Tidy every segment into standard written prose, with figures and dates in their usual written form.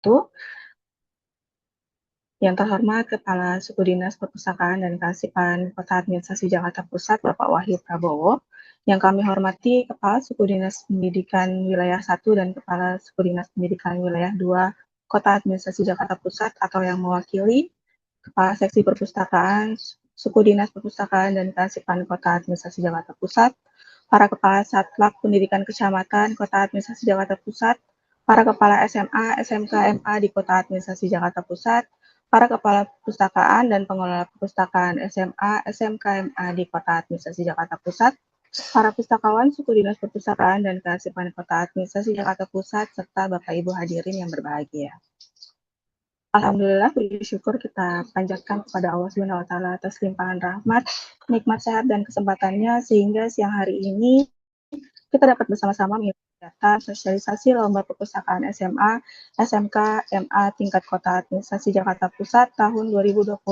wabarakatuh. Yang terhormat Kepala Suku Dinas Perpustakaan dan Kearsipan Kota Administrasi Jakarta Pusat, Bapak Wahyu Prabowo. Yang kami hormati Kepala Suku Dinas Pendidikan Wilayah 1 dan Kepala Suku Dinas Pendidikan Wilayah 2 Kota Administrasi Jakarta Pusat atau yang mewakili Kepala Seksi Perpustakaan, Suku Dinas Perpustakaan dan Kearsipan Kota Administrasi Jakarta Pusat, para Kepala Satlak Pendidikan Kecamatan Kota Administrasi Jakarta Pusat, para Kepala SMA, SMK, MA di Kota Administrasi Jakarta Pusat, para Kepala Perpustakaan dan Pengelola Perpustakaan SMA, SMK, MA di Kota Administrasi Jakarta Pusat, para pustakawan Suku Dinas Perpustakaan dan Kearsipan Kota Administrasi Jakarta Pusat, serta Bapak Ibu hadirin yang berbahagia. Alhamdulillah, puji syukur kita panjatkan kepada Allah Subhanahu wa Ta'ala atas limpahan rahmat, nikmat sehat dan kesempatannya sehingga siang hari ini kita dapat bersama-sama mengikuti kegiatan sosialisasi lomba perpustakaan SMA, SMK, MA tingkat Kota Administrasi Jakarta Pusat tahun 2026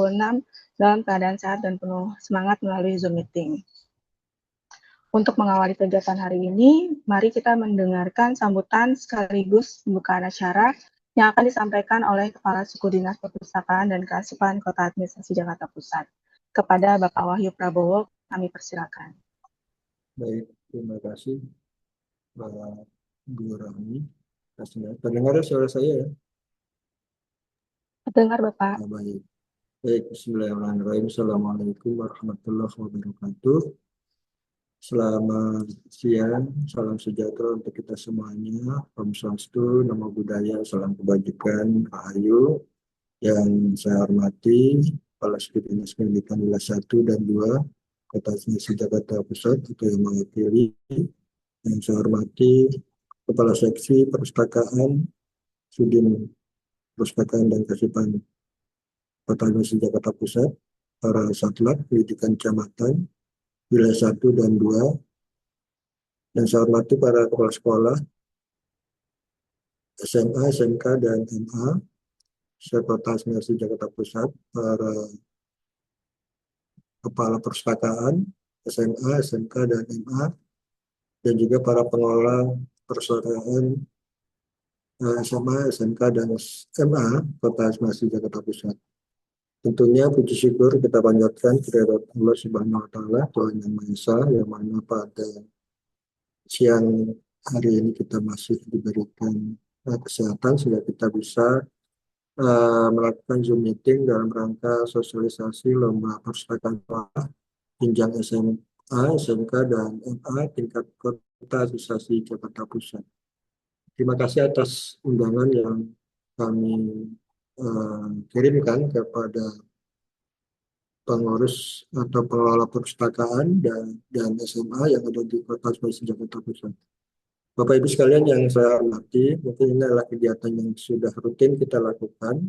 dalam keadaan sehat dan penuh semangat melalui Zoom meeting. Untuk mengawali kegiatan hari ini, mari kita mendengarkan sambutan sekaligus pembukaan acara yang akan disampaikan oleh Kepala Suku Dinas Perpustakaan dan Kearsipan Kota Administrasi Jakarta Pusat. Kepada Bapak Wahyu Prabowo, kami persilakan. Baik, terima kasih Pak Bu Rahmi. Terdengar suara saya ya? Terdengar Bapak. Baik. Baik, bismillahirrahmanirrahim. Assalamualaikum warahmatullahi wabarakatuh. Selamat siang, salam sejahtera untuk kita semuanya. Om Swastiastu, Namo Buddhaya, salam kebajikan, Rahayu. Yang saya hormati Kepala Suku Dinas Pendidikan Wilayah 1 dan 2 Kota Administrasi Jakarta Pusat itu yang mewakili. Yang saya hormati Kepala Seksi Perpustakaan Sudin Perpustakaan dan Kearsipan Kota Administrasi Jakarta Pusat, para satlak pendidikan kecamatan Wilayah 1 dan 2, dan saya hormati para kepala sekolah SMA, SMK, dan MA Kota Administrasi Jakarta Pusat, para kepala perpustakaan SMA, SMK, dan MA, dan juga para pengelola perpustakaan SMA, SMK, dan MA Kota Administrasi Jakarta Pusat. Tentunya puji syukur kita panjatkan kepada Allah Subhanahu wa Ta'ala, Tuhan Yang Maha Esa, yang mana pada siang hari ini kita masih diberikan kesehatan sehingga kita bisa melakukan Zoom meeting dalam rangka sosialisasi lomba perpustakaan jenjang SMA, SMK, dan MA tingkat Kota Administrasi Jakarta Pusat. Terima kasih atas undangan yang kami kirimkan kepada pengurus atau pengelola perpustakaan dan SMA yang ada di Kota Administrasi Jakarta Pusat. Bapak Ibu sekalian yang saya hormati, mungkin ini adalah kegiatan yang sudah rutin kita lakukan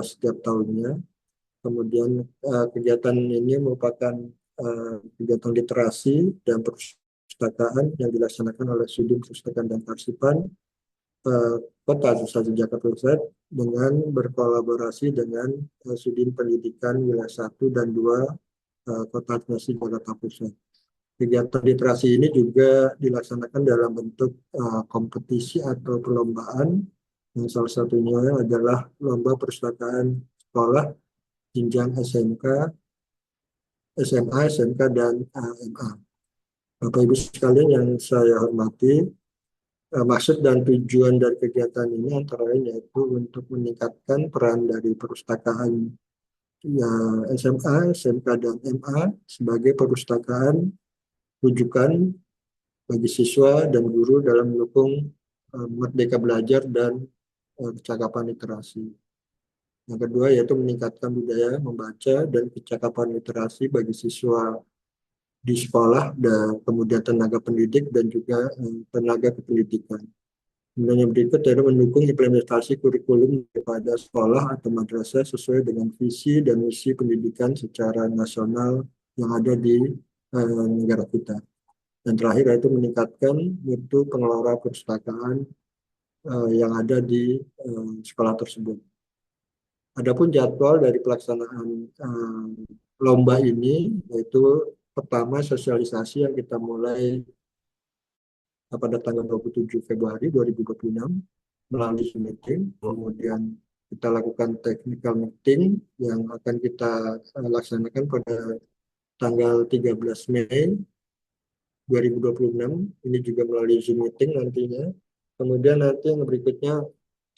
setiap tahunnya. Kemudian kegiatan ini merupakan kegiatan literasi dan perpustakaan yang dilaksanakan oleh Sudin Perpustakaan dan Kearsipan Kota Administrasi Jakarta Pusat dengan berkolaborasi dengan Sudin Pendidikan Wilayah 1 dan 2 Kota Administrasi Jakarta Pusat. Kegiatan literasi ini juga dilaksanakan dalam bentuk kompetisi atau perlombaan, yang salah satunya adalah lomba perpustakaan sekolah jenjang SMK, SMA, SMK, dan MA. Bapak Ibu sekalian yang saya hormati, maksud dan tujuan dari kegiatan ini antara lain yaitu untuk meningkatkan peran dari perpustakaan SMA, SMK, dan MA sebagai perpustakaan rujukan bagi siswa dan guru dalam mendukung merdeka belajar dan kecakapan literasi. Yang kedua yaitu meningkatkan budaya membaca dan kecakapan literasi bagi siswa di sekolah dan kemudian tenaga pendidik dan juga tenaga kependidikan. Kemudian yang berikut adalah mendukung implementasi kurikulum kepada sekolah atau madrasah sesuai dengan visi dan misi pendidikan secara nasional yang ada di negara kita. Dan terakhir yaitu meningkatkan mutu pengelola perpustakaan yang ada di sekolah tersebut. Adapun jadwal dari pelaksanaan lomba ini yaitu pertama sosialisasi yang kita mulai pada tanggal 27 Februari 2026 melalui Zoom meeting. Kemudian kita lakukan technical meeting yang akan kita laksanakan pada tanggal 13 Mei 2026. Ini juga melalui Zoom meeting nantinya. Kemudian nanti yang berikutnya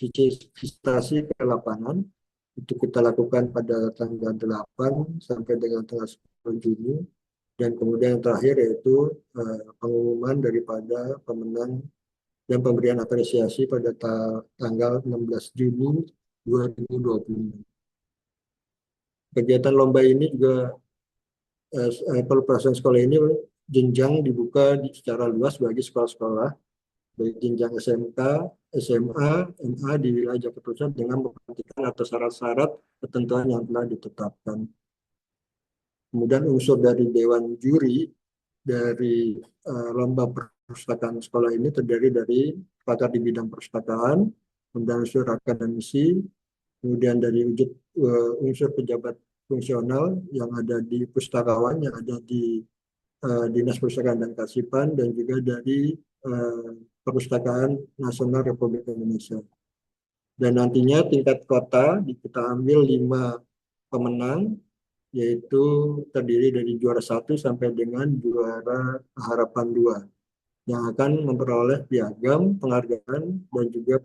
visitasi ke lapangan. Itu kita lakukan pada tanggal 8 sampai dengan tanggal 10 Juni. Dan kemudian yang terakhir yaitu pengumuman daripada pemenang dan pemberian apresiasi pada tanggal 16 Juni 2026. Kegiatan lomba ini juga pelaksanaan sekolah ini jenjang dibuka secara luas bagi sekolah-sekolah baik jenjang SMK, SMA, MA di wilayah Jakarta Pusat dengan memperhatikan atas syarat-syarat ketentuan yang telah ditetapkan. Kemudian unsur dari Dewan Juri dari lomba perpustakaan sekolah ini terdiri dari pakar di bidang perpustakaan, kemudian unsur akademisi, kemudian dari unsur pejabat fungsional yang ada di pustakawan, yang ada di Dinas Perpustakaan dan Kearsipan, dan juga dari Perpustakaan Nasional Republik Indonesia. Dan nantinya tingkat kota kita ambil 5 pemenang, yaitu terdiri dari juara 1 sampai dengan juara harapan 2 yang akan memperoleh piagam, penghargaan, dan juga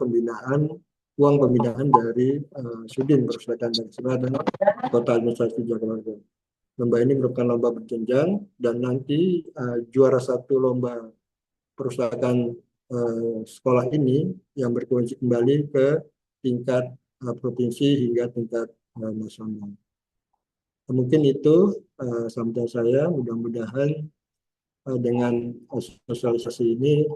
uang pembinaan dari Sudin Perpustakaan dan Kearsipan Kota Administrasi Jakarta. Lomba ini merupakan lomba berjenjang dan nanti juara 1 lomba perpustakaan sekolah ini yang berkunjung kembali ke tingkat provinsi hingga tingkat nasional. Mungkin itu sampai saya, mudah-mudahan dengan sosialisasi ini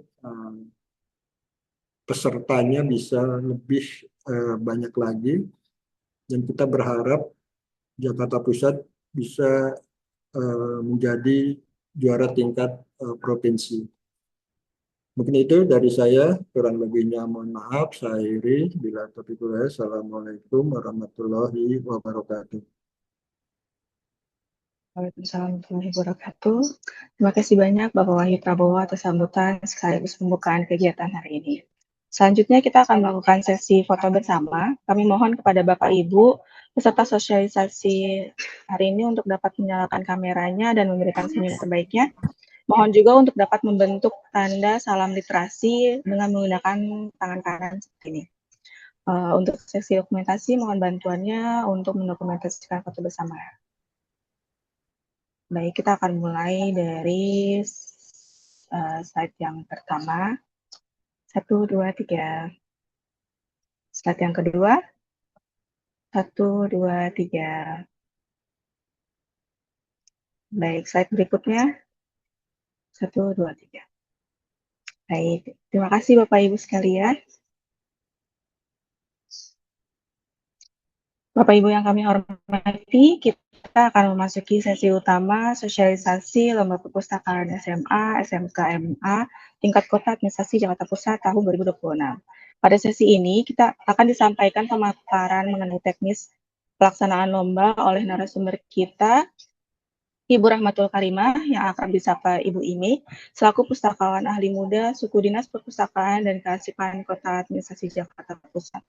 pesertanya bisa lebih banyak lagi, dan kita berharap Jakarta Pusat bisa menjadi juara tingkat provinsi. Mungkin itu dari saya, kurang lebihnya mohon maaf. Saya akhiri. Bila taufiq wal hidayah. Assalamualaikum warahmatullahi wabarakatuh. Waalaikumsalam warahmatullahi wabarakatuh. Terima kasih banyak Bapak Wahyu Prabowo atas sambutan sekaligus pembukaan kegiatan hari ini. Selanjutnya kita akan melakukan sesi foto bersama. Kami mohon kepada Bapak Ibu peserta sosialisasi hari ini untuk dapat menyalakan kameranya dan memberikan senyum terbaiknya. Mohon juga untuk dapat membentuk tanda salam literasi dengan menggunakan tangan kanan seperti ini. Untuk sesi dokumentasi, mohon bantuannya untuk mendokumentasikan foto bersama. Baik, kita akan mulai dari slide yang pertama. 1, 2, 3. Slide yang kedua. 1, 2, 3. Baik, slide berikutnya. 1, 2, 3. Baik, terima kasih Bapak Ibu sekalian. Bapak Ibu yang kami hormati, kita akan memasuki sesi utama sosialisasi Lomba Perpustakaan SMA, SMK, MA, tingkat kota administrasi Jakarta Pusat tahun 2026. Pada sesi ini, kita akan disampaikan pemaparan mengenai teknis pelaksanaan lomba oleh narasumber kita, Ibu Rahmatul Karimah, yang akrab disapa Ibu Imi, selaku pustakawan ahli muda Suku Dinas Perpustakaan dan Kearsipan Kota Administrasi Jakarta Pusat.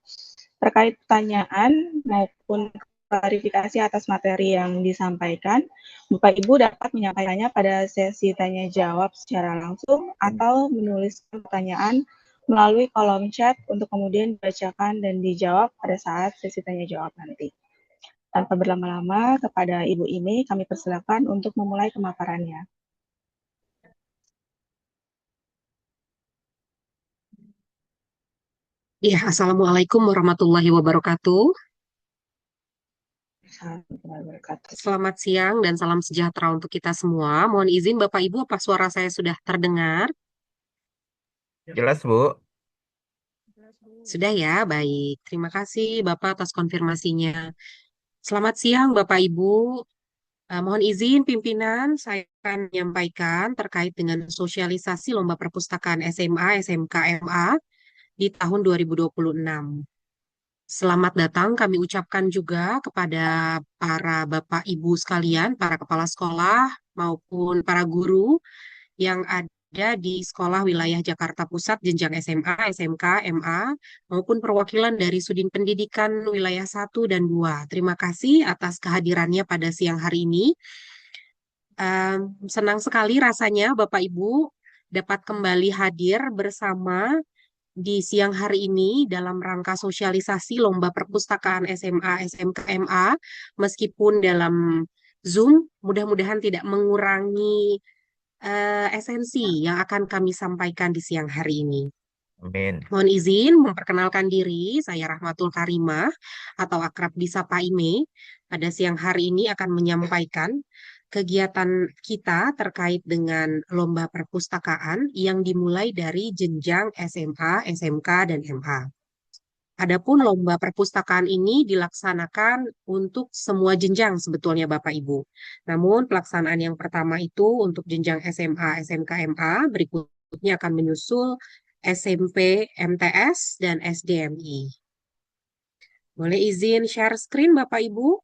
Terkait pertanyaan maupun klarifikasi atas materi yang disampaikan, Bapak Ibu dapat menyampaikannya pada sesi tanya jawab secara langsung atau menulis pertanyaan melalui kolom chat untuk kemudian dibacakan dan dijawab pada saat sesi tanya jawab nanti. Tanpa berlama-lama, kepada Ibu Imi kami persilakan untuk memulai pemaparannya. Ya, Assalamualaikum warahmatullahi wabarakatuh. Selamat siang dan salam sejahtera untuk kita semua. Mohon izin Bapak Ibu, apa suara saya sudah terdengar? Jelas, Bu. Sudah ya, baik. Terima kasih Bapak atas konfirmasinya. Selamat siang Bapak Ibu. Mohon izin pimpinan, saya akan menyampaikan terkait dengan sosialisasi Lomba Perpustakaan SMA, SMK, MA di tahun 2026. Selamat datang kami ucapkan juga kepada para Bapak Ibu sekalian, para kepala sekolah maupun para guru yang ada ada di sekolah wilayah Jakarta Pusat jenjang SMA, SMK, MA, maupun perwakilan dari Sudin Pendidikan wilayah 1 dan 2. Terima kasih atas kehadirannya pada siang hari ini. Senang sekali rasanya Bapak Ibu dapat kembali hadir bersama di siang hari ini dalam rangka sosialisasi Lomba Perpustakaan SMA, SMK, MA, meskipun dalam Zoom, mudah-mudahan tidak mengurangi esensi yang akan kami sampaikan di siang hari ini. Amin. Mohon izin memperkenalkan diri, saya Rahmatul Karimah atau akrab disapa Ime. Pada siang hari ini akan menyampaikan kegiatan kita terkait dengan lomba perpustakaan yang dimulai dari jenjang SMA, SMK, dan MA. Adapun lomba perpustakaan ini dilaksanakan untuk semua jenjang sebetulnya Bapak Ibu. Namun pelaksanaan yang pertama itu untuk jenjang SMA, SMK, MA, berikutnya akan menyusul SMP, MTS, dan SDMI. Boleh izin share screen Bapak Ibu?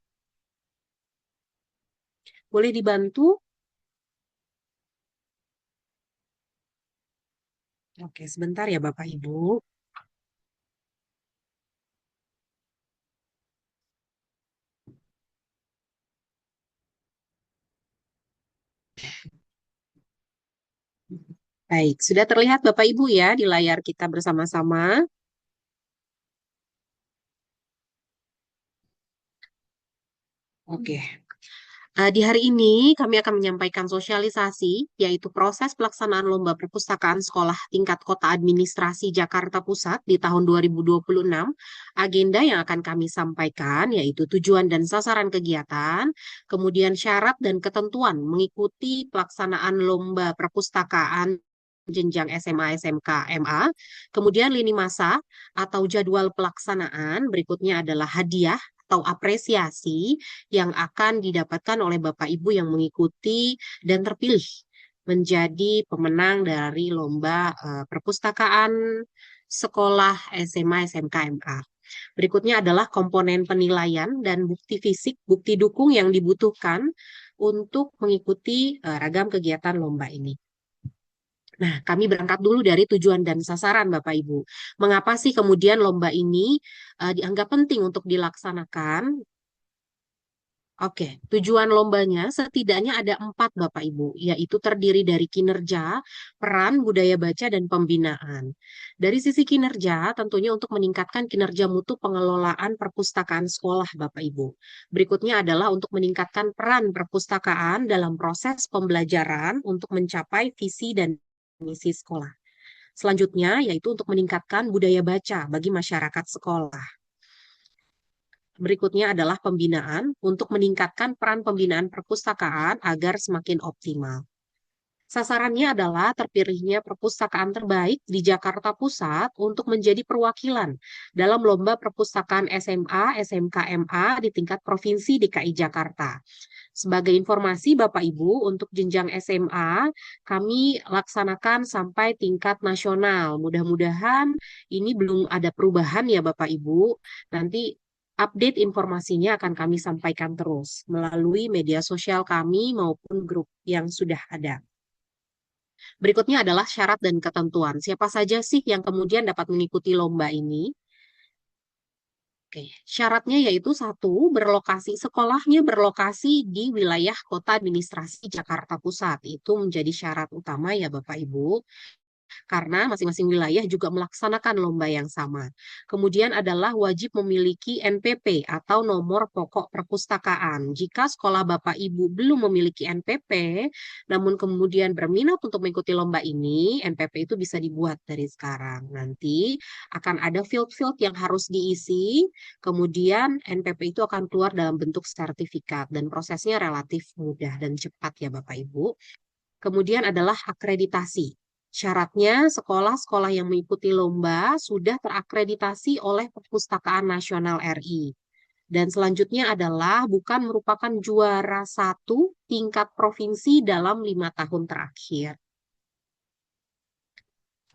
Boleh dibantu? Oke, sebentar ya Bapak Ibu. Baik, sudah terlihat Bapak Ibu ya di layar kita bersama-sama. Oke. Di hari ini kami akan menyampaikan sosialisasi, yaitu proses pelaksanaan Lomba Perpustakaan Sekolah Tingkat Kota Administrasi Jakarta Pusat di tahun 2026. Agenda yang akan kami sampaikan yaitu tujuan dan sasaran kegiatan, kemudian syarat dan ketentuan mengikuti pelaksanaan Lomba Perpustakaan jenjang SMA, SMK, MA, kemudian lini masa atau jadwal pelaksanaan, berikutnya adalah hadiah atau apresiasi yang akan didapatkan oleh Bapak Ibu yang mengikuti dan terpilih menjadi pemenang dari lomba perpustakaan sekolah SMA, SMK, MA. Berikutnya adalah komponen penilaian dan bukti fisik, bukti dukung yang dibutuhkan untuk mengikuti ragam kegiatan lomba ini. Nah, kami berangkat dulu dari tujuan dan sasaran, Bapak Ibu. Mengapa sih kemudian lomba ini dianggap penting untuk dilaksanakan? Oke, tujuan lombanya setidaknya ada 4 Bapak Ibu, yaitu terdiri dari kinerja, peran, budaya baca, dan pembinaan. Dari sisi kinerja, tentunya untuk meningkatkan kinerja mutu pengelolaan perpustakaan sekolah Bapak Ibu. Berikutnya adalah untuk meningkatkan peran perpustakaan dalam proses pembelajaran untuk mencapai visi dan misi sekolah. Selanjutnya, yaitu untuk meningkatkan budaya baca bagi masyarakat sekolah. Berikutnya adalah pembinaan untuk meningkatkan peran pembinaan perpustakaan agar semakin optimal. Sasarannya adalah terpilihnya perpustakaan terbaik di Jakarta Pusat untuk menjadi perwakilan dalam lomba perpustakaan SMA, SMK, MA di tingkat Provinsi DKI Jakarta. Sebagai informasi Bapak Ibu, untuk jenjang SMA kami laksanakan sampai tingkat nasional. Mudah-mudahan ini belum ada perubahan ya Bapak Ibu. Nanti update informasinya akan kami sampaikan terus melalui media sosial kami maupun grup yang sudah ada. Berikutnya adalah syarat dan ketentuan. Siapa saja sih yang kemudian dapat mengikuti lomba ini? Oke, syaratnya yaitu satu, sekolahnya berlokasi di wilayah kota administrasi Jakarta Pusat. Itu menjadi syarat utama ya Bapak Ibu. Karena masing-masing wilayah juga melaksanakan lomba yang sama. Kemudian adalah wajib memiliki NPP atau nomor pokok perpustakaan. Jika sekolah Bapak Ibu belum memiliki NPP, namun kemudian berminat untuk mengikuti lomba ini, NPP itu bisa dibuat dari sekarang. Nanti akan ada field-field yang harus diisi, kemudian NPP itu akan keluar dalam bentuk sertifikat dan prosesnya relatif mudah dan cepat ya Bapak Ibu. Kemudian adalah akreditasi. Syaratnya sekolah-sekolah yang mengikuti lomba sudah terakreditasi oleh Perpustakaan Nasional RI. Dan selanjutnya adalah bukan merupakan juara 1 tingkat provinsi dalam 5 tahun terakhir.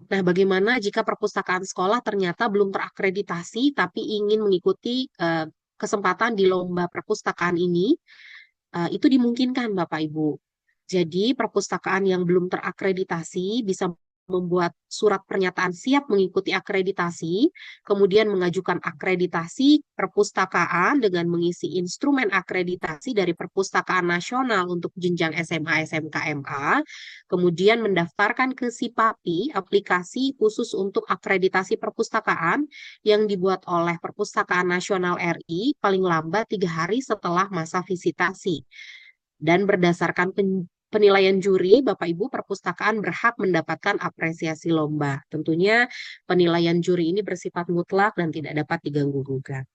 Nah, bagaimana jika perpustakaan sekolah ternyata belum terakreditasi tapi ingin mengikuti kesempatan di lomba perpustakaan ini? Itu dimungkinkan Bapak Ibu. Jadi perpustakaan yang belum terakreditasi bisa membuat surat pernyataan siap mengikuti akreditasi, kemudian mengajukan akreditasi perpustakaan dengan mengisi instrumen akreditasi dari Perpustakaan Nasional untuk jenjang SMA, SMK, MA, kemudian mendaftarkan ke SIPAPI, aplikasi khusus untuk akreditasi perpustakaan yang dibuat oleh Perpustakaan Nasional RI paling lambat 3 hari setelah masa visitasi. Dan berdasarkan penilaian juri, Bapak Ibu perpustakaan berhak mendapatkan apresiasi lomba. Tentunya penilaian juri ini bersifat mutlak dan tidak dapat diganggu-gugat.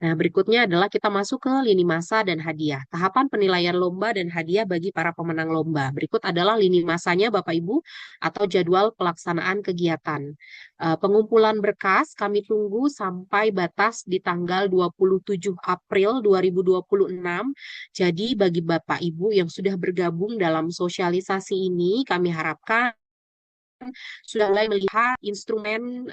Nah, berikutnya adalah kita masuk ke lini masa dan hadiah. Tahapan penilaian lomba dan hadiah bagi para pemenang lomba. Berikut adalah lini masanya Bapak Ibu atau jadwal pelaksanaan kegiatan. Pengumpulan berkas kami tunggu sampai batas di tanggal 27 April 2026. Jadi bagi Bapak Ibu yang sudah bergabung dalam sosialisasi ini, kami harapkan sudah mulai melihat instrumen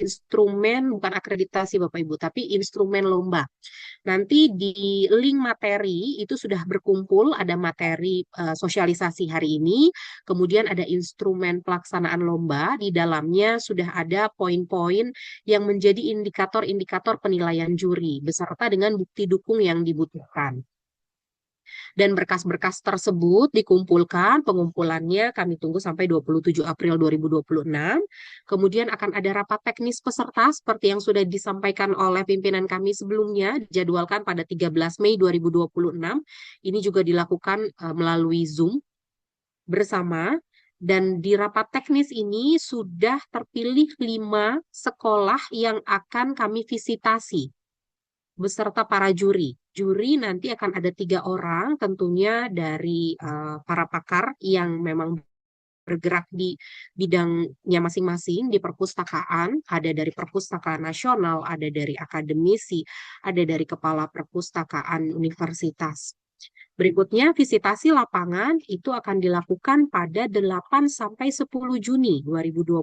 instrumen bukan akreditasi Bapak Ibu, tapi instrumen lomba. Nanti di link materi itu sudah berkumpul, ada materi sosialisasi hari ini, kemudian ada instrumen pelaksanaan lomba, di dalamnya sudah ada poin-poin yang menjadi indikator-indikator penilaian juri, beserta dengan bukti dukung yang dibutuhkan. Dan berkas-berkas tersebut dikumpulkan, pengumpulannya kami tunggu sampai 27 April 2026. Kemudian akan ada rapat teknis peserta seperti yang sudah disampaikan oleh pimpinan kami sebelumnya, dijadwalkan pada 13 Mei 2026. Ini juga dilakukan melalui Zoom bersama. Dan di rapat teknis ini sudah terpilih 5 sekolah yang akan kami visitasi beserta para juri. Juri nanti akan ada 3 orang, tentunya dari para pakar yang memang bergerak di bidangnya masing-masing di perpustakaan, ada dari Perpustakaan Nasional, ada dari akademisi, ada dari kepala perpustakaan universitas. Berikutnya, visitasi lapangan itu akan dilakukan pada 8 sampai 10 Juni 2026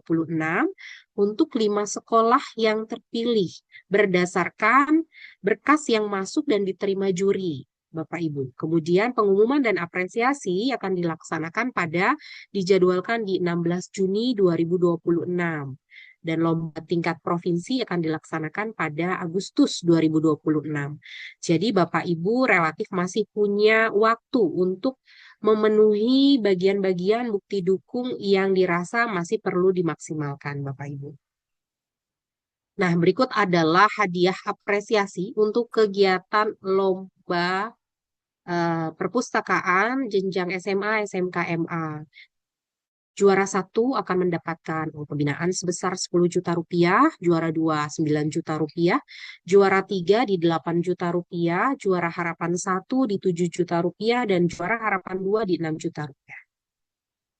untuk 5 sekolah yang terpilih berdasarkan berkas yang masuk dan diterima juri, Bapak Ibu. Kemudian pengumuman dan apresiasi akan dilaksanakan dijadwalkan di 16 Juni 2026. Dan lomba tingkat provinsi akan dilaksanakan pada Agustus 2026. Jadi Bapak Ibu relatif masih punya waktu untuk memenuhi bagian-bagian bukti dukung yang dirasa masih perlu dimaksimalkan Bapak Ibu. Nah, berikut adalah hadiah apresiasi untuk kegiatan lomba perpustakaan jenjang SMA, SMK, MA. Juara 1 akan mendapatkan pembinaan sebesar 10 juta rupiah, juara 2 9 juta rupiah, juara 3 di 8 juta rupiah, juara harapan 1 di 7 juta rupiah, dan juara harapan 2 di 6 juta rupiah.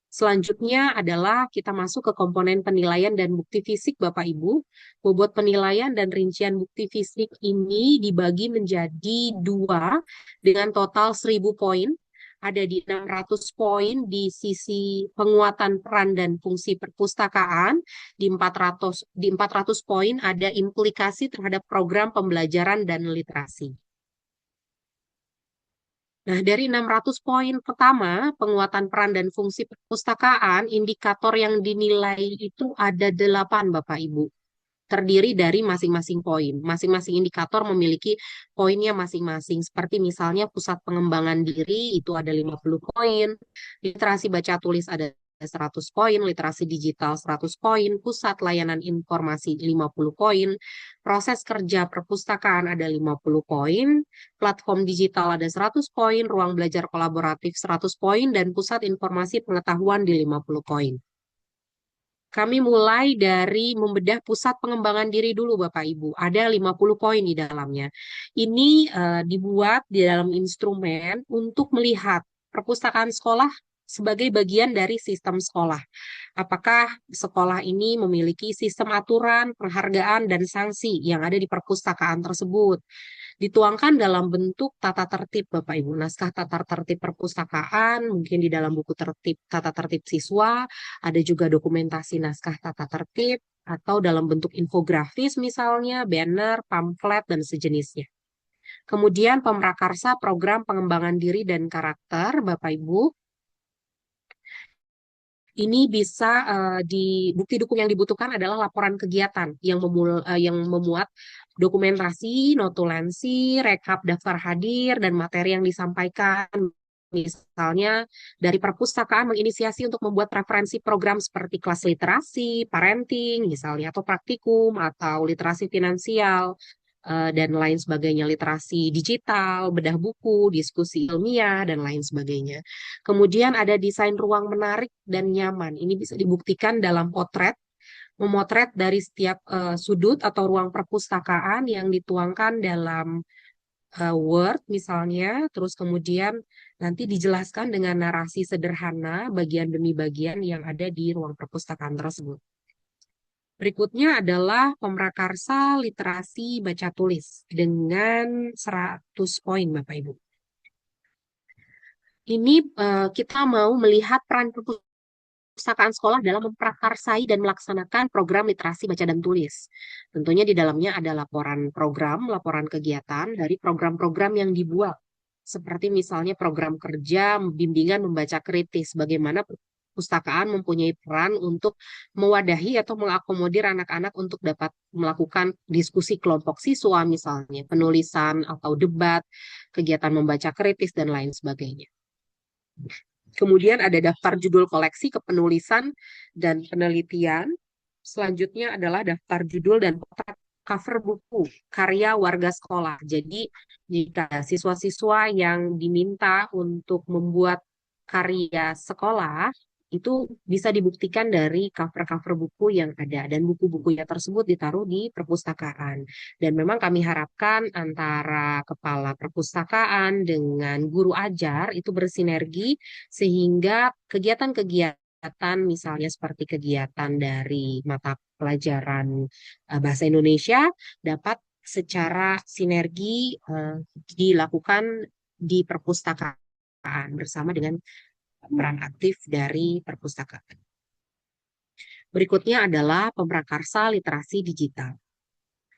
Selanjutnya adalah kita masuk ke komponen penilaian dan bukti fisik Bapak Ibu. Bobot penilaian dan rincian bukti fisik ini dibagi menjadi 2 dengan total 1000 poin. Ada di 600 poin di sisi penguatan peran dan fungsi perpustakaan, di 400 poin ada implikasi terhadap program pembelajaran dan literasi. Nah, dari 600 poin pertama, penguatan peran dan fungsi perpustakaan, indikator yang dinilai itu ada 8, Bapak Ibu. Terdiri dari masing-masing poin. Masing-masing indikator memiliki poinnya masing-masing. Seperti misalnya pusat pengembangan diri itu ada 50 poin, literasi baca tulis ada 100 poin, literasi digital 100 poin, pusat layanan informasi 50 poin, proses kerja perpustakaan ada 50 poin, platform digital ada 100 poin, ruang belajar kolaboratif 100 poin, dan pusat informasi pengetahuan di 50 poin. Kami mulai dari membedah pusat pengembangan diri dulu Bapak Ibu. Ada 50 poin di dalamnya. Ini dibuat di dalam instrumen untuk melihat perpustakaan sekolah sebagai bagian dari sistem sekolah. Apakah sekolah ini memiliki sistem aturan, penghargaan, dan sanksi yang ada di perpustakaan tersebut. Dituangkan dalam bentuk tata tertib Bapak Ibu, naskah tata tertib perpustakaan, mungkin di dalam buku tertib tata tertib siswa, ada juga dokumentasi naskah tata tertib, atau dalam bentuk infografis misalnya, banner, pamflet, dan sejenisnya. Kemudian pemrakarsa program pengembangan diri dan karakter, Bapak Ibu. Ini bisa di bukti dukung yang dibutuhkan adalah laporan kegiatan yang memuat dokumentasi, notulensi, rekap daftar hadir dan materi yang disampaikan. Misalnya dari perpustakaan menginisiasi untuk membuat referensi program seperti kelas literasi, parenting, misalnya atau praktikum atau literasi finansial dan lain sebagainya, literasi digital, bedah buku, diskusi ilmiah, dan lain sebagainya. Kemudian ada desain ruang menarik dan nyaman. Ini bisa dibuktikan dalam potret, memotret dari setiap sudut atau ruang perpustakaan yang dituangkan dalam Word misalnya, terus kemudian nanti dijelaskan dengan narasi sederhana bagian demi bagian yang ada di ruang perpustakaan tersebut. Berikutnya adalah pemrakarsa literasi baca tulis dengan 100 poin, Bapak Ibu. Ini kita mau melihat peran perpustakaan sekolah dalam memprakarsai dan melaksanakan program literasi baca dan tulis. Tentunya di dalamnya ada laporan program, laporan kegiatan dari program-program yang dibuat. Seperti misalnya program kerja, bimbingan membaca kritis, bagaimana perpustakaan mempunyai peran untuk mewadahi atau mengakomodir anak-anak untuk dapat melakukan diskusi kelompok siswa misalnya, penulisan atau debat, kegiatan membaca kritis, dan lain sebagainya. Kemudian ada daftar judul koleksi kepenulisan dan penelitian. Selanjutnya adalah daftar judul dan cover buku karya warga sekolah. Jadi jika siswa-siswa yang diminta untuk membuat karya sekolah, itu bisa dibuktikan dari cover-cover buku yang ada. Dan buku-bukunya tersebut ditaruh di perpustakaan. Dan memang kami harapkan antara kepala perpustakaan dengan guru ajar itu bersinergi sehingga kegiatan-kegiatan misalnya seperti kegiatan dari mata pelajaran bahasa Indonesia dapat secara sinergi dilakukan di perpustakaan bersama dengan peran aktif dari perpustakaan. Berikutnya adalah pemrakarsa literasi digital.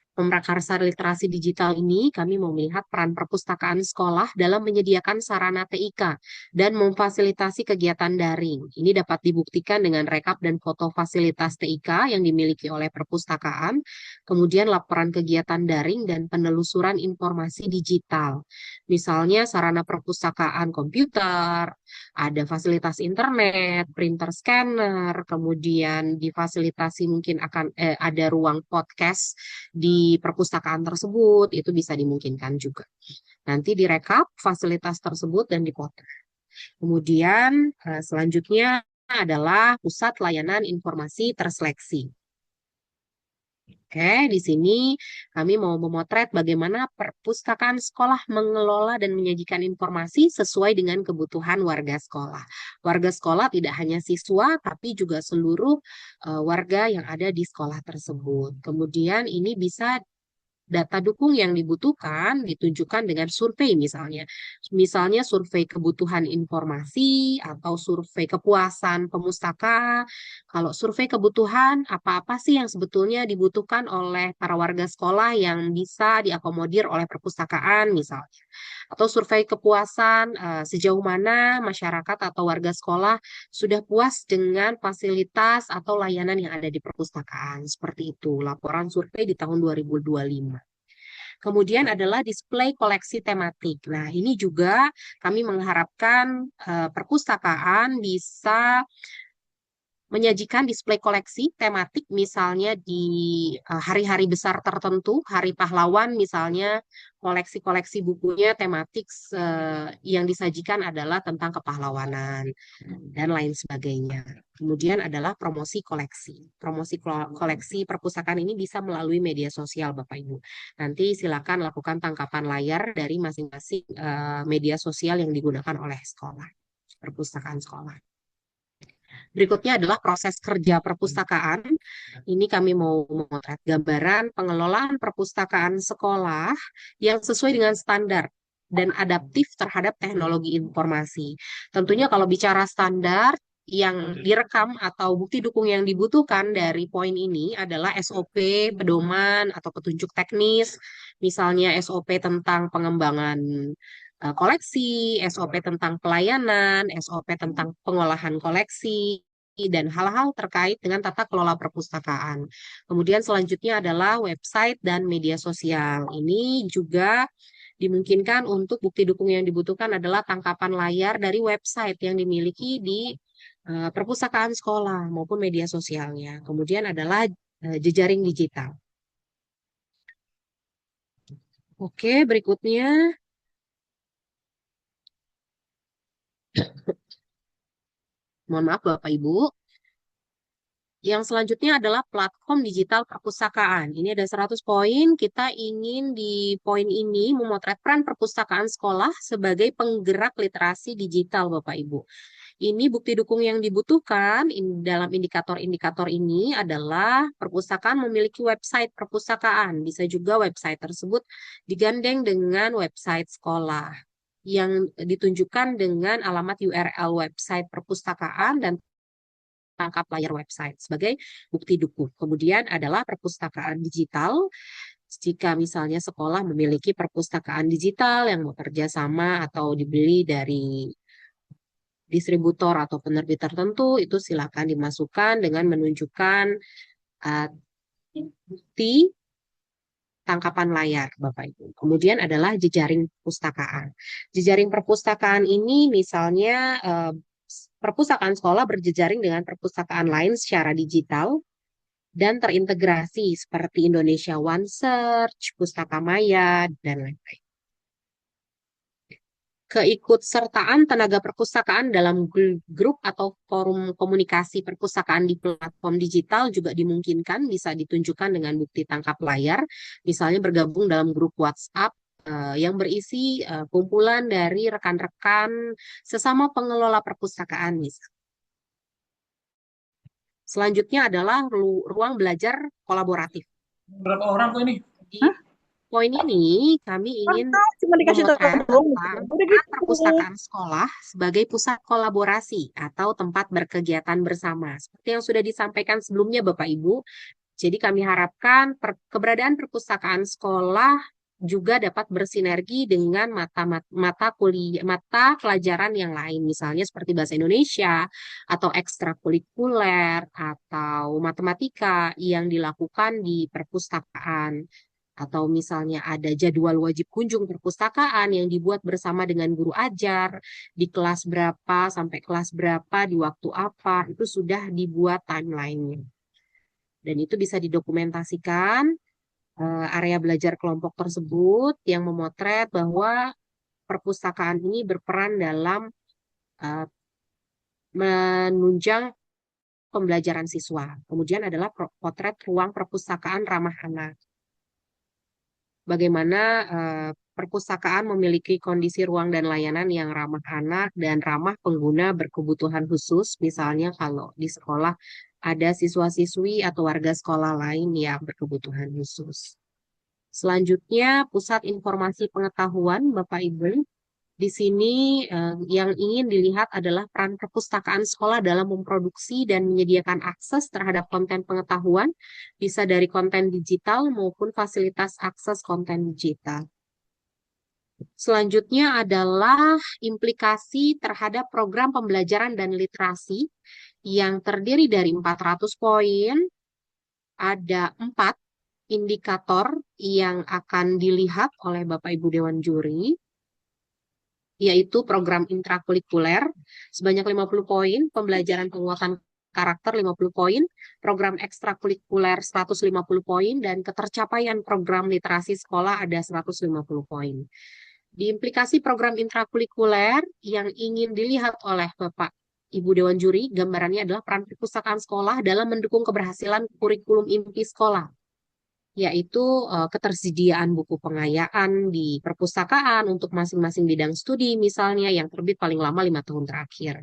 Pemrakarsa literasi digital ini kami mau melihat peran perpustakaan sekolah dalam menyediakan sarana TIK dan memfasilitasi kegiatan daring. Ini dapat dibuktikan dengan rekap dan foto fasilitas TIK yang dimiliki oleh perpustakaan, kemudian laporan kegiatan daring dan penelusuran informasi digital. Misalnya sarana perpustakaan komputer, ada fasilitas internet, printer scanner, kemudian difasilitasi mungkin akan ada ruang podcast di perpustakaan tersebut, itu bisa dimungkinkan juga. Nanti direkap fasilitas tersebut dan dipotret. Kemudian selanjutnya adalah pusat layanan informasi terseleksi. Oke, di sini kami mau memotret bagaimana perpustakaan sekolah mengelola dan menyajikan informasi sesuai dengan kebutuhan warga sekolah. Warga sekolah tidak hanya siswa, tapi juga seluruh warga yang ada di sekolah tersebut. Kemudian ini bisa data dukung yang dibutuhkan ditunjukkan dengan survei misalnya. Misalnya survei kebutuhan informasi atau survei kepuasan pemustaka. Kalau survei kebutuhan, apa-apa sih yang sebetulnya dibutuhkan oleh para warga sekolah yang bisa diakomodir oleh perpustakaan misalnya. Atau survei kepuasan, sejauh mana masyarakat atau warga sekolah sudah puas dengan fasilitas atau layanan yang ada di perpustakaan. Seperti itu, laporan survei di tahun 2025. Kemudian adalah display koleksi tematik. Nah, ini juga kami mengharapkan perpustakaan bisa menyajikan display koleksi tematik misalnya di hari-hari besar tertentu, Hari Pahlawan misalnya, koleksi-koleksi bukunya tematik yang disajikan adalah tentang kepahlawanan dan lain sebagainya. Kemudian adalah promosi koleksi. Promosi koleksi perpustakaan ini bisa melalui media sosial, Bapak Ibu. Nanti silakan lakukan tangkapan layar dari masing-masing media sosial yang digunakan oleh sekolah, perpustakaan sekolah. Berikutnya adalah proses kerja perpustakaan. Ini kami mau memotret gambaran pengelolaan perpustakaan sekolah yang sesuai dengan standar dan adaptif terhadap teknologi informasi. Tentunya kalau bicara standar, yang direkam atau bukti dukung yang dibutuhkan dari poin ini adalah SOP, pedoman, atau petunjuk teknis, Misalnya SOP tentang pengembangan koleksi, SOP tentang pelayanan, SOP tentang pengolahan koleksi, dan hal-hal terkait dengan tata kelola perpustakaan. Kemudian selanjutnya adalah website dan media sosial. Ini juga dimungkinkan untuk bukti dukung yang dibutuhkan adalah tangkapan layar dari website yang dimiliki di perpustakaan sekolah maupun media sosialnya. Kemudian adalah jejaring digital. Oke, berikutnya. Mohon maaf Bapak Ibu. Yang selanjutnya adalah platform digital perpustakaan. Ini ada 100 poin. Kita ingin di poin ini memotret peran perpustakaan sekolah sebagai penggerak literasi digital, Bapak Ibu. Ini bukti dukung yang dibutuhkan dalam indikator-indikator ini adalah perpustakaan memiliki website perpustakaan. Bisa juga website tersebut digandeng dengan website sekolah yang ditunjukkan dengan alamat URL website perpustakaan dan tangkap layar website sebagai bukti dukung. Kemudian adalah perpustakaan digital. Jika misalnya sekolah memiliki perpustakaan digital yang bekerja sama atau dibeli dari distributor atau penerbit tertentu, itu silakan dimasukkan dengan menunjukkan bukti tangkapan layar, Bapak Ibu. Kemudian adalah jejaring perpustakaan. Jejaring perpustakaan ini misalnya perpustakaan sekolah berjejaring dengan perpustakaan lain secara digital dan terintegrasi seperti Indonesia One Search, Pustaka Maya, dan lain-lain. Keikutsertaan tenaga perpustakaan dalam grup atau forum komunikasi perpustakaan di platform digital juga dimungkinkan bisa ditunjukkan dengan bukti tangkap layar, misalnya bergabung dalam grup WhatsApp yang berisi kumpulan dari rekan-rekan sesama pengelola perpustakaan misalnya. Selanjutnya adalah ruang belajar kolaboratif. Berapa orang kok ini? Di poin ini kami ingin Cuma dikasih tahu memotret doang. tentang Udah gitu. perpustakaan sekolah sebagai pusat kolaborasi atau tempat berkegiatan bersama. Seperti yang sudah disampaikan sebelumnya Bapak Ibu, jadi kami harapkan keberadaan perpustakaan sekolah juga dapat bersinergi dengan mata pelajaran yang lain, misalnya seperti bahasa Indonesia atau ekstrakurikuler atau matematika yang dilakukan di perpustakaan. Atau misalnya ada jadwal wajib kunjung perpustakaan yang dibuat bersama dengan guru ajar di kelas berapa sampai kelas berapa di waktu apa, itu sudah dibuat timeline-nya. Dan itu bisa didokumentasikan area belajar kelompok tersebut yang memotret bahwa perpustakaan ini berperan dalam menunjang pembelajaran siswa. Kemudian adalah potret ruang perpustakaan ramah anak. Bagaimana perpustakaan memiliki kondisi ruang dan layanan yang ramah anak dan ramah pengguna berkebutuhan khusus, misalnya kalau di sekolah ada siswa-siswi atau warga sekolah lain yang berkebutuhan khusus. Selanjutnya, pusat informasi pengetahuan, Bapak Ibu. Di sini yang ingin dilihat adalah peran perpustakaan sekolah dalam memproduksi dan menyediakan akses terhadap konten pengetahuan, bisa dari konten digital maupun fasilitas akses konten digital. Selanjutnya adalah implikasi terhadap program pembelajaran dan literasi yang terdiri dari 400 poin, ada 4 indikator yang akan dilihat oleh Bapak Ibu Dewan Juri, yaitu program intrakurikuler sebanyak 50 poin, pembelajaran penguatan karakter 50 poin, program ekstrakurikuler 150 poin, dan ketercapaian program literasi sekolah ada 150 poin. Di implikasi program intrakurikuler yang ingin dilihat oleh Bapak Ibu Dewan Juri, gambarannya adalah peran perpustakaan sekolah dalam mendukung keberhasilan kurikulum inti sekolah, yaitu ketersediaan buku pengayaan di perpustakaan untuk masing-masing bidang studi misalnya yang terbit paling lama 5 tahun terakhir.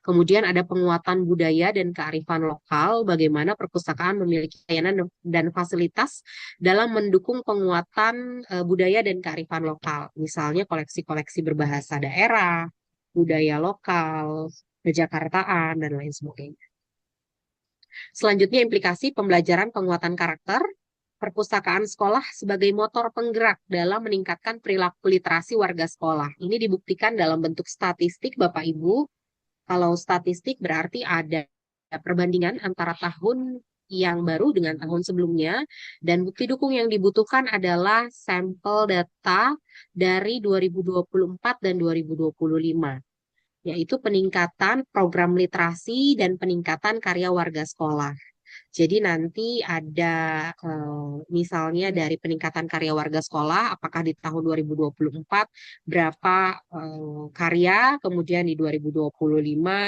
Kemudian ada penguatan budaya dan kearifan lokal, bagaimana perpustakaan memiliki layanan dan fasilitas dalam mendukung penguatan budaya dan kearifan lokal, misalnya koleksi-koleksi berbahasa daerah, budaya lokal, kejakartaan, dan lain sebagainya. Selanjutnya implikasi pembelajaran penguatan karakter. perpustakaan sekolah sebagai motor penggerak dalam meningkatkan perilaku literasi warga sekolah. Ini dibuktikan dalam bentuk statistik, Bapak Ibu. Kalau statistik berarti ada perbandingan antara tahun yang baru dengan tahun sebelumnya, dan bukti dukung yang dibutuhkan adalah sampel data dari 2024 dan 2025, yaitu peningkatan program literasi dan peningkatan karya warga sekolah. Jadi nanti ada misalnya dari peningkatan karya warga sekolah, apakah di tahun 2024 berapa karya, kemudian di 2025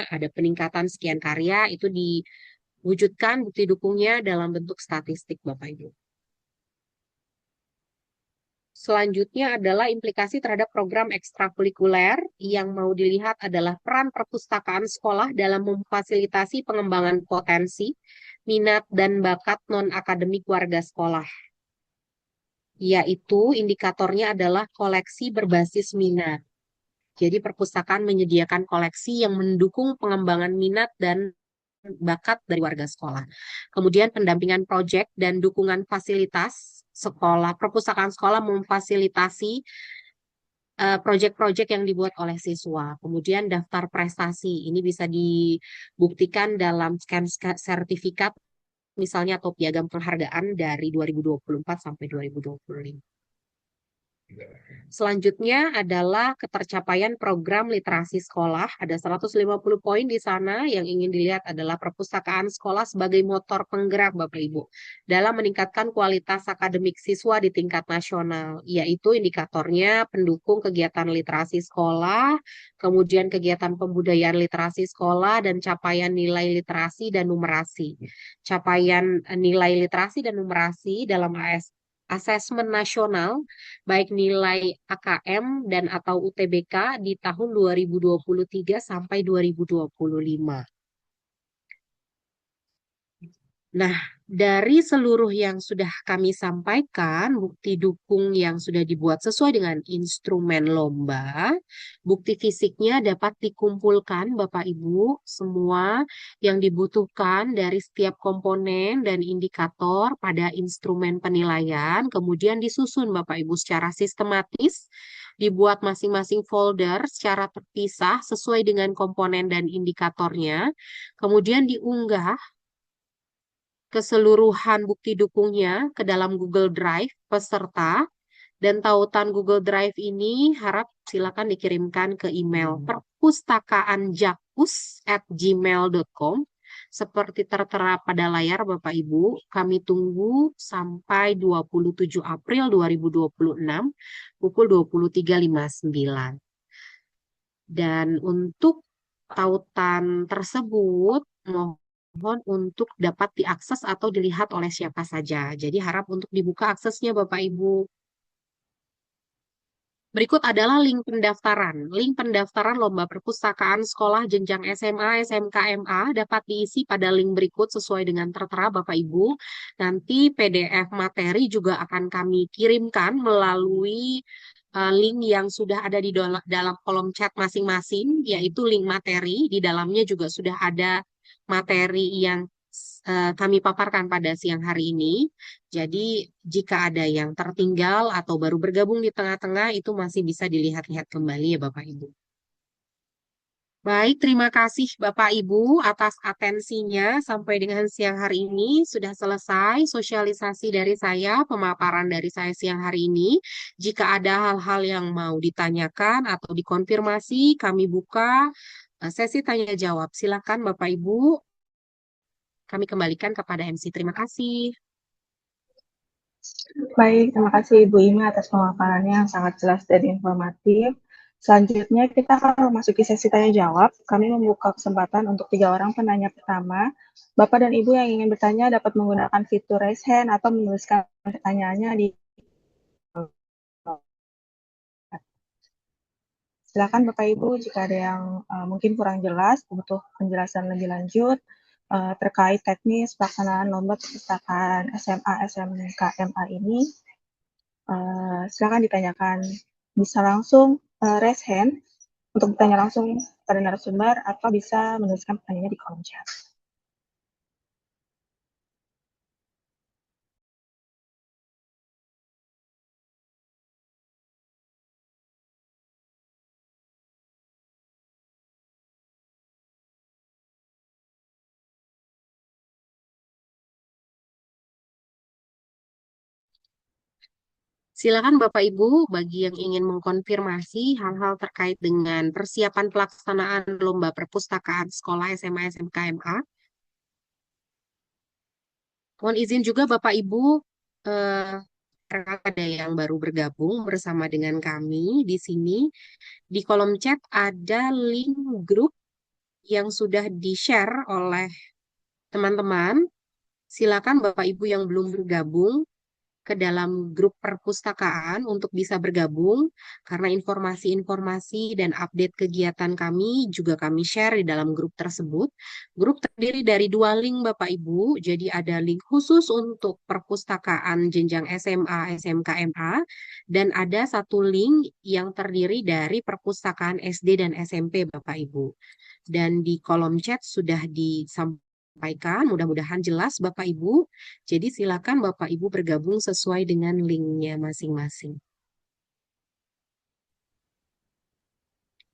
ada peningkatan sekian karya, itu diwujudkan bukti dukungnya dalam bentuk statistik, Bapak Ibu. Selanjutnya adalah implikasi terhadap program ekstrakurikuler. Yang mau dilihat adalah peran perpustakaan sekolah dalam memfasilitasi pengembangan potensi, minat, dan bakat non-akademik warga sekolah. Yaitu indikatornya adalah koleksi berbasis minat. Jadi perpustakaan menyediakan koleksi yang mendukung pengembangan minat dan bakat dari warga sekolah. Kemudian pendampingan proyek dan dukungan fasilitas sekolah. Perpustakaan sekolah memfasilitasi proyek-proyek yang dibuat oleh siswa. Kemudian daftar prestasi. Ini bisa dibuktikan dalam scan sertifikat misalnya atau piagam penghargaan dari 2024 sampai 2025. Selanjutnya adalah ketercapaian program literasi sekolah. Ada 150 poin di sana. Yang ingin dilihat adalah perpustakaan sekolah sebagai motor penggerak, Bapak Ibu, dalam meningkatkan kualitas akademik siswa di tingkat nasional, yaitu indikatornya pendukung kegiatan literasi sekolah, kemudian kegiatan pembudayaan literasi sekolah, dan capaian nilai literasi dan numerasi. Capaian nilai literasi dan numerasi dalam asesmen nasional, baik nilai AKM dan atau UTBK di tahun 2023 sampai 2025. Nah, dari seluruh yang sudah kami sampaikan, bukti dukung yang sudah dibuat sesuai dengan instrumen lomba, bukti fisiknya dapat dikumpulkan, Bapak Ibu, semua yang dibutuhkan dari setiap komponen dan indikator pada instrumen penilaian, kemudian disusun, Bapak Ibu, secara sistematis, dibuat masing-masing folder secara terpisah sesuai dengan komponen dan indikatornya, kemudian diunggah keseluruhan bukti dukungnya ke dalam Google Drive peserta, dan tautan Google Drive ini harap silakan dikirimkan ke email perpustakaanjakus@gmail.com seperti tertera pada layar, Bapak Ibu. Kami tunggu sampai 27 April 2026 pukul 23.59. Dan untuk tautan tersebut mohon untuk dapat diakses atau dilihat oleh siapa saja. Jadi harap untuk dibuka aksesnya, Bapak Ibu. Berikut adalah link pendaftaran. Link pendaftaran lomba perpustakaan sekolah jenjang SMA, SMK, MA dapat diisi pada link berikut sesuai dengan tertera, Bapak Ibu. Nanti PDF materi juga akan kami kirimkan melalui link yang sudah ada di dalam kolom chat masing-masing, yaitu link materi. Di dalamnya juga sudah ada materi yang kami paparkan pada siang hari ini. Jadi jika ada yang tertinggal atau baru bergabung di tengah-tengah, itu masih bisa dilihat-lihat kembali ya Bapak Ibu. Baik, terima kasih Bapak Ibu atas atensinya. Sampai dengan siang hari ini sudah selesai sosialisasi dari saya, pemaparan dari saya siang hari ini. Jika ada hal-hal yang mau ditanyakan atau dikonfirmasi, kami buka sesi tanya jawab. Silakan Bapak Ibu. Kami kembalikan kepada MC. Terima kasih. Baik, terima kasih Ibu Ima atas pemaparannya yang sangat jelas dan informatif. Selanjutnya kita akan memasuki sesi tanya jawab. Kami membuka kesempatan untuk 3 orang penanya pertama. Bapak dan Ibu yang ingin bertanya dapat menggunakan fitur raise hand atau menuliskan pertanyaannya di silakan Bapak Ibu jika ada yang mungkin kurang jelas, butuh penjelasan lebih lanjut terkait teknis pelaksanaan lomba perpustakaan SMA, SMK, MA ini, silakan ditanyakan. Bisa langsung raise hand untuk bertanya langsung pada narasumber atau bisa menuliskan pertanyaannya di kolom chat. Silakan Bapak Ibu bagi yang ingin mengkonfirmasi hal-hal terkait dengan persiapan pelaksanaan lomba perpustakaan sekolah SMA SMK MA. Mohon izin juga Bapak Ibu, eh, ada yang baru bergabung bersama dengan kami di sini. Di kolom chat ada link grup yang sudah di-share oleh teman-teman. Silakan Bapak Ibu yang belum bergabung ke dalam grup perpustakaan untuk bisa bergabung karena informasi-informasi dan update kegiatan kami juga kami share di dalam grup tersebut. Grup terdiri dari 2 link Bapak Ibu, jadi ada link khusus untuk perpustakaan jenjang SMA, SMK, MA, dan ada satu link yang terdiri dari perpustakaan SD dan SMP Bapak Ibu. Dan di kolom chat sudah disampaikan, mudah-mudahan jelas Bapak Ibu. Jadi silakan Bapak Ibu bergabung sesuai dengan linknya masing-masing.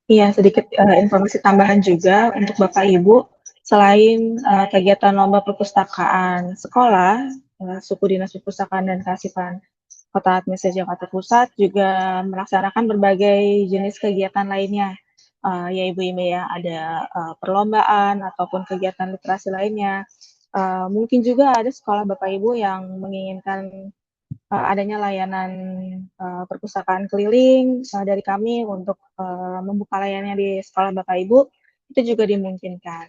Iya, sedikit informasi tambahan juga untuk Bapak Ibu. Selain kegiatan lomba perpustakaan sekolah, Suku Dinas Perpustakaan dan Kearsipan Kota Administrasi Jakarta Pusat juga melaksanakan berbagai jenis kegiatan lainnya. Ya Ibu Ime ya, ada perlombaan ataupun kegiatan literasi lainnya. Mungkin juga ada sekolah Bapak Ibu yang menginginkan adanya layanan perpustakaan keliling dari kami untuk membuka layanannya di sekolah Bapak Ibu, itu juga dimungkinkan.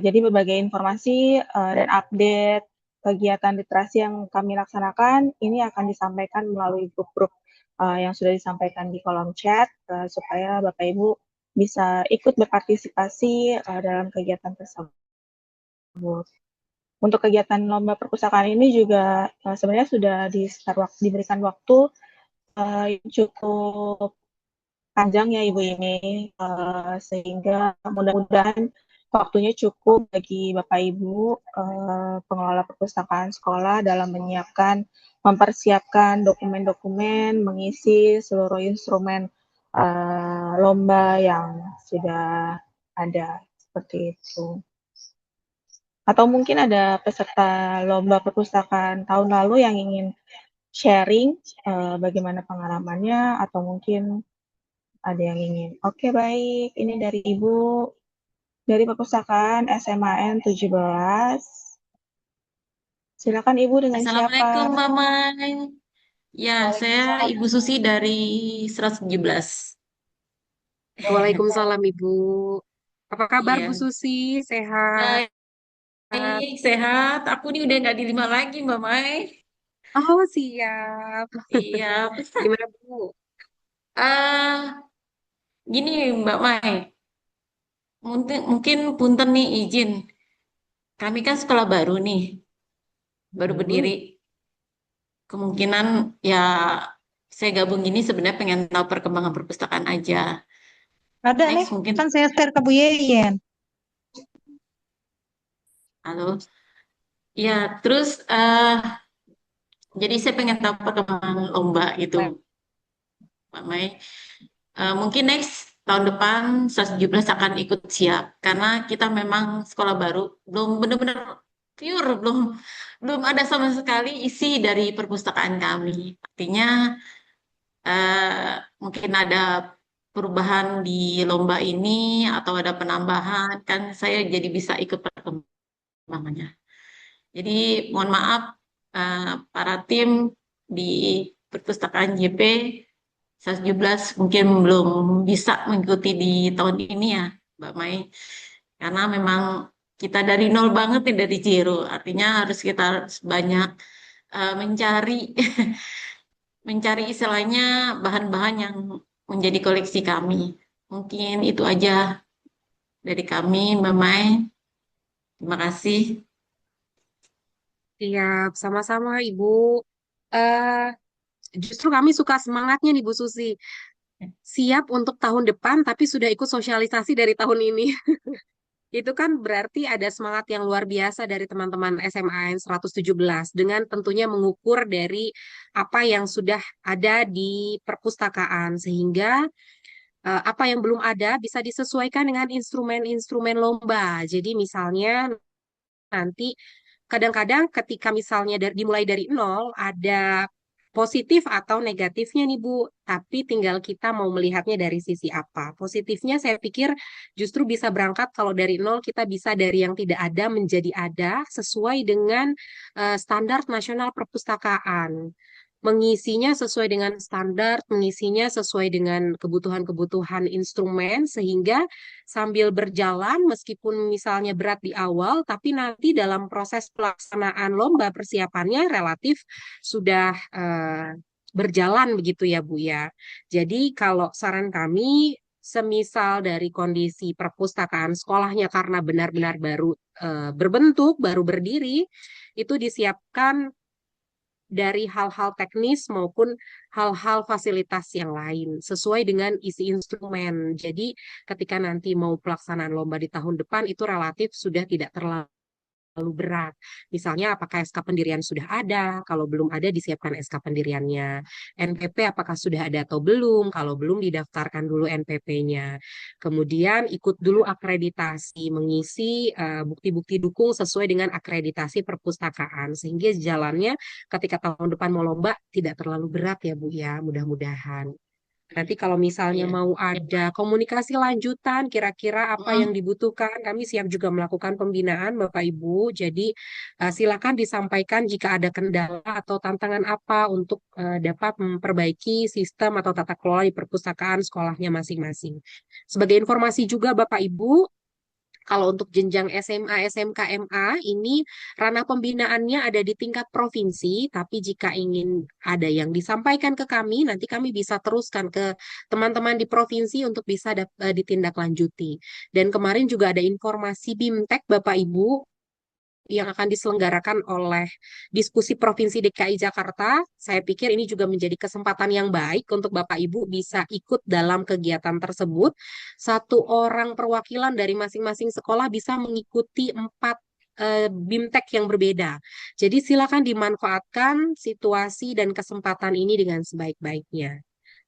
Jadi berbagai informasi dan update kegiatan literasi yang kami laksanakan ini akan disampaikan melalui grup-grup yang sudah disampaikan di kolom chat supaya Bapak Ibu bisa ikut berpartisipasi dalam kegiatan tersebut. Untuk kegiatan lomba perpustakaan ini juga sebenarnya sudah diberikan waktu yang cukup panjang ya Ibu ini, sehingga mudah-mudahan waktunya cukup bagi Bapak Ibu pengelola perpustakaan sekolah dalam mempersiapkan dokumen-dokumen, mengisi seluruh instrumen lomba yang sudah ada, seperti itu. Atau mungkin ada peserta lomba perpustakaan tahun lalu yang ingin sharing bagaimana pengalamannya atau mungkin ada yang ingin. Oke, baik. Ini dari Ibu dari perpustakaan SMAN 17. Silakan Ibu dengan siapa? Assalamualaikum, Mbak Mai. Ya, saya Ibu Susi dari 117. Waalaikumsalam Ibu. Apa kabar Bu Iya, Susi? Sehat? baik, sehat. Aku nih udah nggak dilima lagi, Mbak Mai. Oh, siap. Iya. Gimana Bu? ah Gini, Mbak Mai. Mungkin punten nih izin. Kami kan sekolah baru nih, baru berdiri. Kemungkinan ya saya gabung ini sebenarnya pengen tahu perkembangan perpustakaan aja. Ada nih, Next mungkin, kan saya share ke Bu Yeyen. halo. Ya, terus jadi saya pengen tahu perkembangan lomba gitu, Pak Mai. Mungkin next tahun depan 117 akan ikut siap karena kita memang sekolah baru, belum benar-benar pure, belum belum ada sama sekali isi dari perpustakaan kami. Artinya mungkin ada perubahan di lomba ini atau ada penambahan, kan saya jadi bisa ikut perkembangannya. Jadi mohon maaf eh, para tim di perpustakaan JP 117 mungkin belum bisa mengikuti di tahun ini ya, Mbak Mai. Karena memang kita dari nol banget nih, dari zero. Artinya kita harus banyak mencari mencari istilahnya bahan-bahan yang menjadi koleksi kami. Mungkin itu aja dari kami, Mbak Mai. Terima kasih. Siap, sama-sama Ibu. Eh, Justru kami suka semangatnya nih Bu Susi. Siap untuk tahun depan, tapi sudah ikut sosialisasi dari tahun ini. Itu kan berarti ada semangat yang luar biasa dari teman-teman SMAN 117 dengan tentunya mengukur dari apa yang sudah ada di perpustakaan sehingga apa yang belum ada bisa disesuaikan dengan instrumen-instrumen lomba. Jadi misalnya nanti kadang-kadang ketika misalnya dimulai dari nol ada positif atau negatifnya nih Bu, tapi tinggal kita mau melihatnya dari sisi apa. Positifnya saya pikir justru bisa berangkat kalau dari nol kita bisa dari yang tidak ada menjadi ada sesuai dengan standar nasional perpustakaan. Mengisinya sesuai dengan standar, mengisinya sesuai dengan kebutuhan-kebutuhan instrumen, sehingga sambil berjalan, meskipun misalnya berat di awal, tapi nanti dalam proses pelaksanaan lomba persiapannya relatif sudah berjalan begitu ya Bu ya. Jadi kalau saran kami, semisal dari kondisi perpustakaan sekolahnya karena benar-benar baru berbentuk, baru berdiri, itu disiapkan dari hal-hal teknis maupun hal-hal fasilitas yang lain sesuai dengan isi instrumen. Jadi ketika nanti mau pelaksanaan lomba di tahun depan itu relatif sudah tidak terlalu berat. Misalnya apakah SK pendirian sudah ada? Kalau belum ada disiapkan SK pendiriannya. NPP apakah sudah ada atau belum? Kalau belum didaftarkan dulu NPP-nya. Kemudian ikut dulu akreditasi, mengisi bukti-bukti dukung sesuai dengan akreditasi perpustakaan. Sehingga jalannya ketika tahun depan mau lomba tidak terlalu berat ya Bu ya, mudah-mudahan. Nanti kalau misalnya Iya. mau ada komunikasi lanjutan, kira-kira apa yang dibutuhkan, kami siap juga melakukan pembinaan, Bapak Ibu. Jadi silakan disampaikan jika ada kendala atau tantangan apa untuk dapat memperbaiki sistem atau tata kelola di perpustakaan sekolahnya masing-masing. Sebagai informasi juga Bapak Ibu, kalau untuk jenjang SMA, SMK, MA ini ranah pembinaannya ada di tingkat provinsi, tapi jika ingin ada yang disampaikan ke kami, nanti kami bisa teruskan ke teman-teman di provinsi untuk bisa ditindaklanjuti. Dan kemarin juga ada informasi BIMTEK Bapak Ibu yang akan diselenggarakan oleh diskusi Provinsi DKI Jakarta. Saya pikir ini juga menjadi kesempatan yang baik untuk Bapak Ibu bisa ikut dalam kegiatan tersebut. Satu orang perwakilan dari masing-masing sekolah bisa mengikuti 4 BIMTEK yang berbeda. Jadi silakan dimanfaatkan situasi dan kesempatan ini dengan sebaik-baiknya.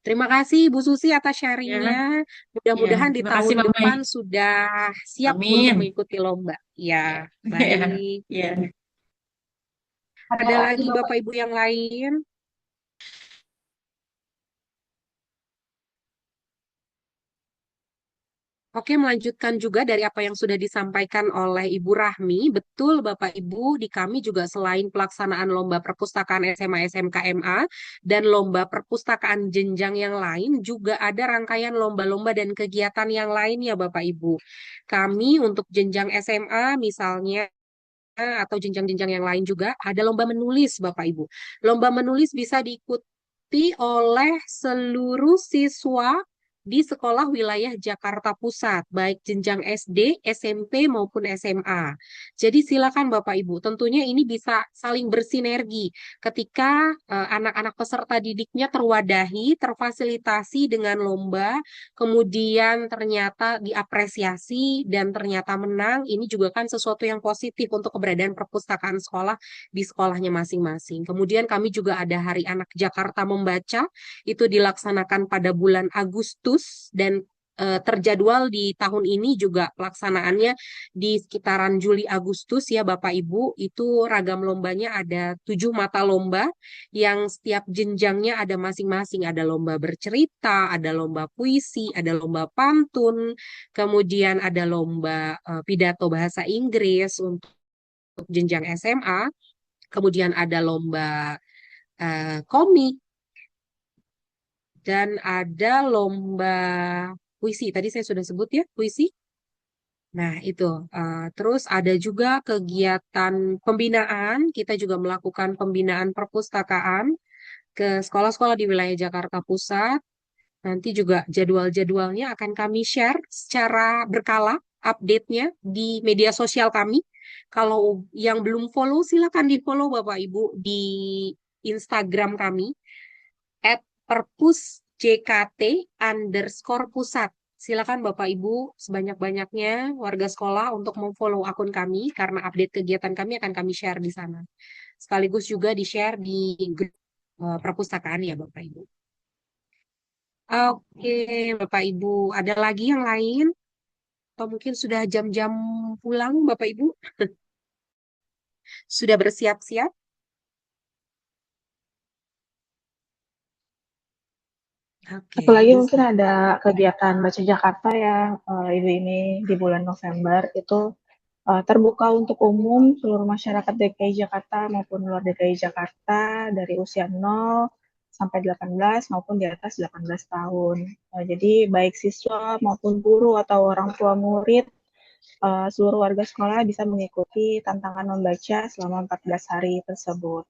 Terima kasih Bu Susi atas Ya, sharingnya. ya. Mudah-mudahan di Terima kasih tahun Bang Mai. depan sudah siap untuk Amin. mengikuti lomba. Ya. Ya, baik. Ya. Ada lagi Bapak Ibu yang lain? Oke, melanjutkan juga dari apa yang sudah disampaikan oleh Ibu Rahmi. Betul, Bapak Ibu, di kami juga selain pelaksanaan lomba perpustakaan SMA, SMK, MA, dan lomba perpustakaan jenjang yang lain, juga ada rangkaian lomba-lomba dan kegiatan yang lain ya, Bapak Ibu. Kami untuk jenjang SMA, misalnya, atau jenjang-jenjang yang lain juga, ada lomba menulis, Bapak Ibu. Lomba menulis bisa diikuti oleh seluruh siswa di sekolah wilayah Jakarta Pusat, baik jenjang SD, SMP, maupun SMA. Jadi silakan Bapak Ibu, tentunya ini bisa saling bersinergi ketika anak-anak peserta didiknya terwadahi, terfasilitasi dengan lomba, kemudian ternyata diapresiasi dan ternyata menang, ini juga kan sesuatu yang positif untuk keberadaan perpustakaan sekolah di sekolahnya masing-masing. Kemudian kami juga ada Hari Anak Jakarta Membaca, itu dilaksanakan pada bulan Agustus dan terjadwal di tahun ini juga pelaksanaannya di sekitaran Juli Agustus ya Bapak Ibu. Itu ragam lombanya ada 7 mata lomba yang setiap jenjangnya ada masing-masing. Ada lomba bercerita, ada lomba puisi, ada lomba pantun, kemudian ada lomba pidato bahasa Inggris untuk jenjang SMA, kemudian ada lomba komik, dan ada lomba puisi. Tadi saya sudah sebut ya, puisi. Nah, itu. Terus ada juga kegiatan pembinaan. Kita juga melakukan pembinaan perpustakaan ke sekolah-sekolah di wilayah Jakarta Pusat. Nanti juga jadwal-jadwalnya akan kami share secara berkala, update-nya di media sosial kami. Kalau yang belum follow, silakan di-follow Bapak Ibu di Instagram kami, @perpusjkt_pusat. Silakan Bapak Ibu sebanyak-banyaknya warga sekolah untuk memfollow akun kami karena update kegiatan kami akan kami share di sana. Sekaligus juga di-share di grup perpustakaan ya Bapak Ibu. Oke, Bapak Ibu, ada lagi yang lain? Atau mungkin sudah jam-jam pulang, Bapak Ibu? Sudah bersiap-siap? Oke. Satu lagi mungkin ada kegiatan Baca Jakarta ya, Ibu ini di bulan November itu terbuka untuk umum seluruh masyarakat DKI Jakarta maupun luar DKI Jakarta dari usia 0 sampai 18 maupun di atas 18 tahun. Jadi baik siswa maupun guru atau orang tua murid, seluruh warga sekolah bisa mengikuti tantangan membaca selama 14 hari tersebut.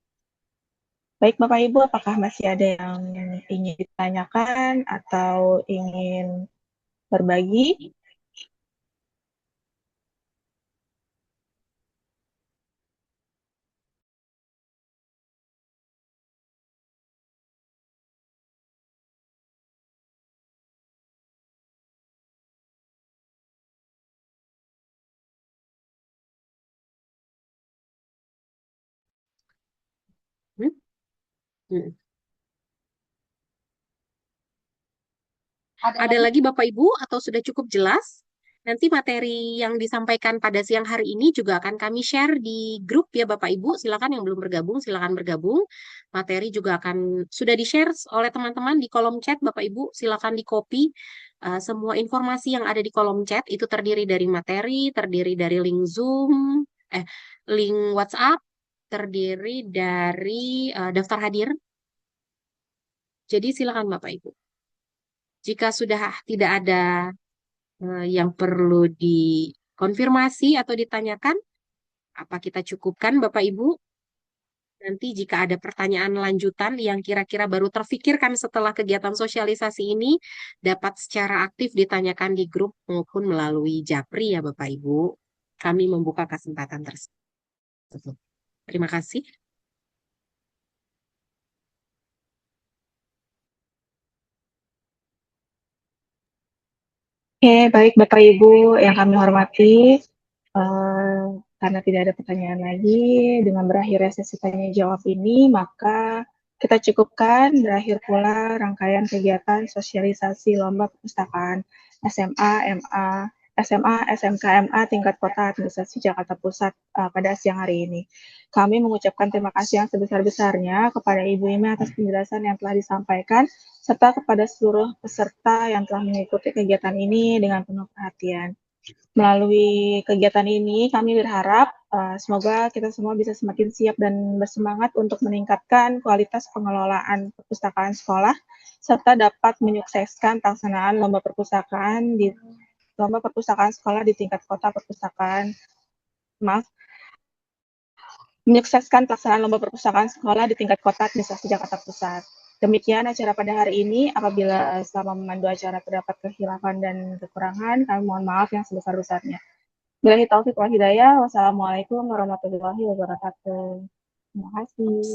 Baik Bapak Ibu, apakah masih ada yang ingin ditanyakan atau ingin berbagi? Hmm? Hmm. Ada lagi Bapak Ibu atau sudah cukup jelas? Nanti materi yang disampaikan pada siang hari ini juga akan kami share di grup ya Bapak Ibu. Silakan yang belum bergabung, silakan bergabung. Materi juga akan sudah di-share oleh teman-teman di kolom chat Bapak Ibu. Silakan di-copy. Semua informasi yang ada di kolom chat itu terdiri dari materi, terdiri dari link Zoom, link WhatsApp, terdiri dari daftar hadir. Jadi silakan Bapak Ibu. Jika sudah tidak ada yang perlu dikonfirmasi atau ditanyakan, apa kita cukupkan Bapak Ibu? Nanti jika ada pertanyaan lanjutan yang kira-kira baru terfikirkan setelah kegiatan sosialisasi ini, dapat secara aktif ditanyakan di grup maupun melalui Japri ya Bapak Ibu. Kami membuka kesempatan tersebut. Terima kasih. Oke, baik Bapak Ibu yang kami hormati, karena tidak ada pertanyaan lagi, dengan berakhirnya sesi tanya jawab ini, maka kita cukupkan berakhir pula rangkaian kegiatan sosialisasi lomba perpustakaan SMA, MA, SMA, SMK, MA tingkat kota administrasi Jakarta Pusat pada siang hari ini. Kami mengucapkan terima kasih yang sebesar-besarnya kepada Ibu Ime atas penjelasan yang telah disampaikan serta kepada seluruh peserta yang telah mengikuti kegiatan ini dengan penuh perhatian. Melalui kegiatan ini, kami berharap semoga kita semua bisa semakin siap dan bersemangat untuk meningkatkan kualitas pengelolaan perpustakaan sekolah, serta dapat menyukseskan pelaksanaan lomba perpustakaan sekolah di tingkat kota perpustakaan, menyukseskan pelaksanaan lomba perpustakaan sekolah di tingkat kota administrasi Jakarta Pusat. Demikian acara pada hari ini. Apabila selama memandu acara terdapat kehilafan dan kekurangan, kami mohon maaf yang sebesar-besarnya. Billahi taufiq wal hidayah. Wassalamualaikum warahmatullahi wabarakatuh. Terima kasih.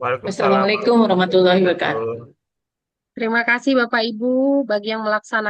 Waalaikumsalam Assalamualaikum warahmatullahi wabarakatuh. warahmatullahi wabarakatuh. Terima kasih Bapak Ibu bagi yang melaksanakan